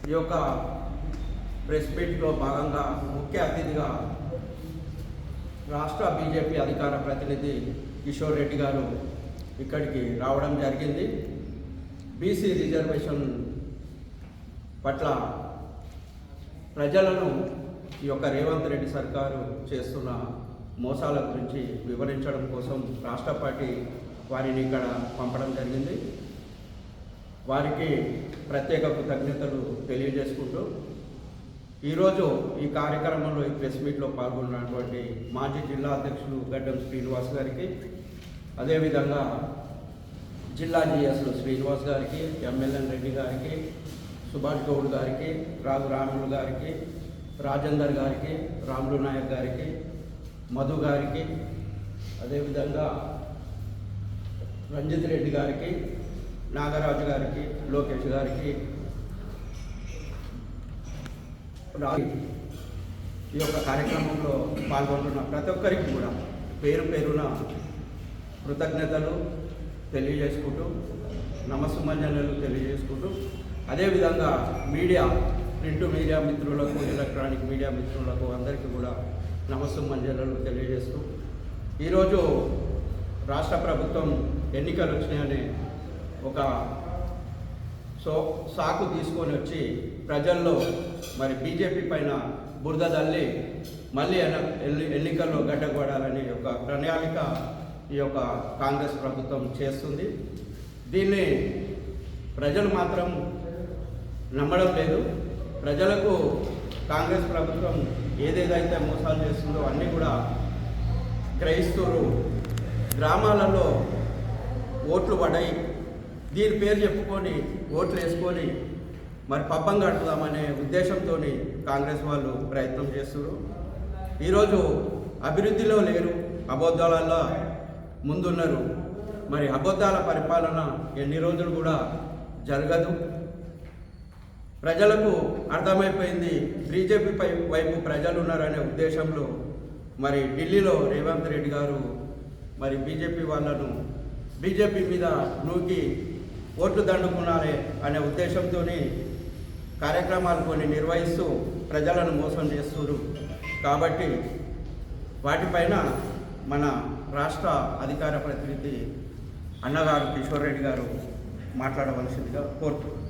ఈ యొక్క ప్రెస్ మీట్లో భాగంగా ముఖ్య అతిథిగా రాష్ట్ర బీజేపీ అధికార ప్రతినిధి కిషోర్ రెడ్డి గారు ఇక్కడికి రావడం జరిగింది. బీసీ రిజర్వేషన్ పట్ల ప్రజలను ఈ యొక్క రేవంత్ రెడ్డి సర్కారు చేస్తున్న మోసాల గురించి వివరించడం కోసం రాష్ట్ర పార్టీ వారిని ఇక్కడ పంపడం జరిగింది. వారికి ప్రత్యేక కృతజ్ఞతలు తెలియజేసుకుంటూ ఈరోజు ఈ కార్యక్రమంలో ఈ ప్రెస్ మీట్లో పాల్గొన్నటువంటి మాజీ జిల్లా అధ్యక్షులు గడ్డం శ్రీనివాస్ గారికి, అదేవిధంగా జిల్లా జిఎస్లు శ్రీనివాస్ గారికి, ఎంఎల్ఎన్ రెడ్డి గారికి, సుభాష్ గౌడ్ గారికి, రాములు గారికి, రాజేందర్ గారికి, రాములు నాయక్ గారికి, మధు గారికి, అదేవిధంగా రంజిత్ రెడ్డి గారికి, నాగరాజు గారికి, లోకేష్ గారికి, ఈ యొక్క కార్యక్రమంలో పాల్గొంటున్న ప్రతి ఒక్కరికి కూడా పేరు పేరున కృతజ్ఞతలు తెలియజేసుకుంటూ, నమస్సుమంజనలు తెలియజేసుకుంటూ, అదేవిధంగా మీడియా, ప్రింట్ మీడియా మిత్రులకు, ఎలక్ట్రానిక్ మీడియా మిత్రులకు అందరికీ కూడా నమస్సుమంజనలు తెలియజేస్తూ, ఈరోజు రాష్ట్ర ప్రభుత్వం ఎన్నికలు వచ్చినాయని ఒక సాకు తీసుకొని వచ్చి ప్రజల్లో మరి బీజేపీ పైన బురద తల్లి మళ్ళీ ఎన్నికల్లో గడ్డగొడాలని ఒక ప్రణాళిక ఈ యొక్క కాంగ్రెస్ ప్రభుత్వం చేస్తుంది. దీన్ని ప్రజలు మాత్రం నమ్మడం లేదు. ప్రజలకు కాంగ్రెస్ ప్రభుత్వం ఏదేదైతే మోసాలు చేస్తుందో అన్నీ కూడా గ్రహిస్తున్నారు. గ్రామాలలో ఓట్లు పడాయి, దీని పేరు చెప్పుకొని ఓట్లు వేసుకొని మరి పబ్బం గడుపుదామనే ఉద్దేశంతో కాంగ్రెస్ వాళ్ళు ప్రయత్నం చేస్తున్నారు. ఈరోజు అభివృద్ధిలో లేరు, అబద్ధాలలో ముందున్నారు. మరి అబద్ధాల పరిపాలన ఎన్ని రోజులు కూడా జరగదు. ప్రజలకు అర్థమైపోయింది, బీజేపీ వైపు ప్రజలు ఉన్నారనే ఉద్దేశంలో మరి ఢిల్లీలో రేవంత్ రెడ్డి గారు మరి బీజేపీ వాళ్ళను బీజేపీ మీద నూకి ఓట్లు దండుకున్నారే అనే ఉద్దేశంతో కార్యక్రమాలు కొన్ని నిర్వహిస్తూ ప్రజలను మోసం చేస్తున్నారు. కాబట్టి వాటిపైన మన రాష్ట్ర అధికార ప్రతినిధి అన్నగారు కిషోర్ రెడ్డి గారు మాట్లాడవలసిందిగా కోరుతున్నాను.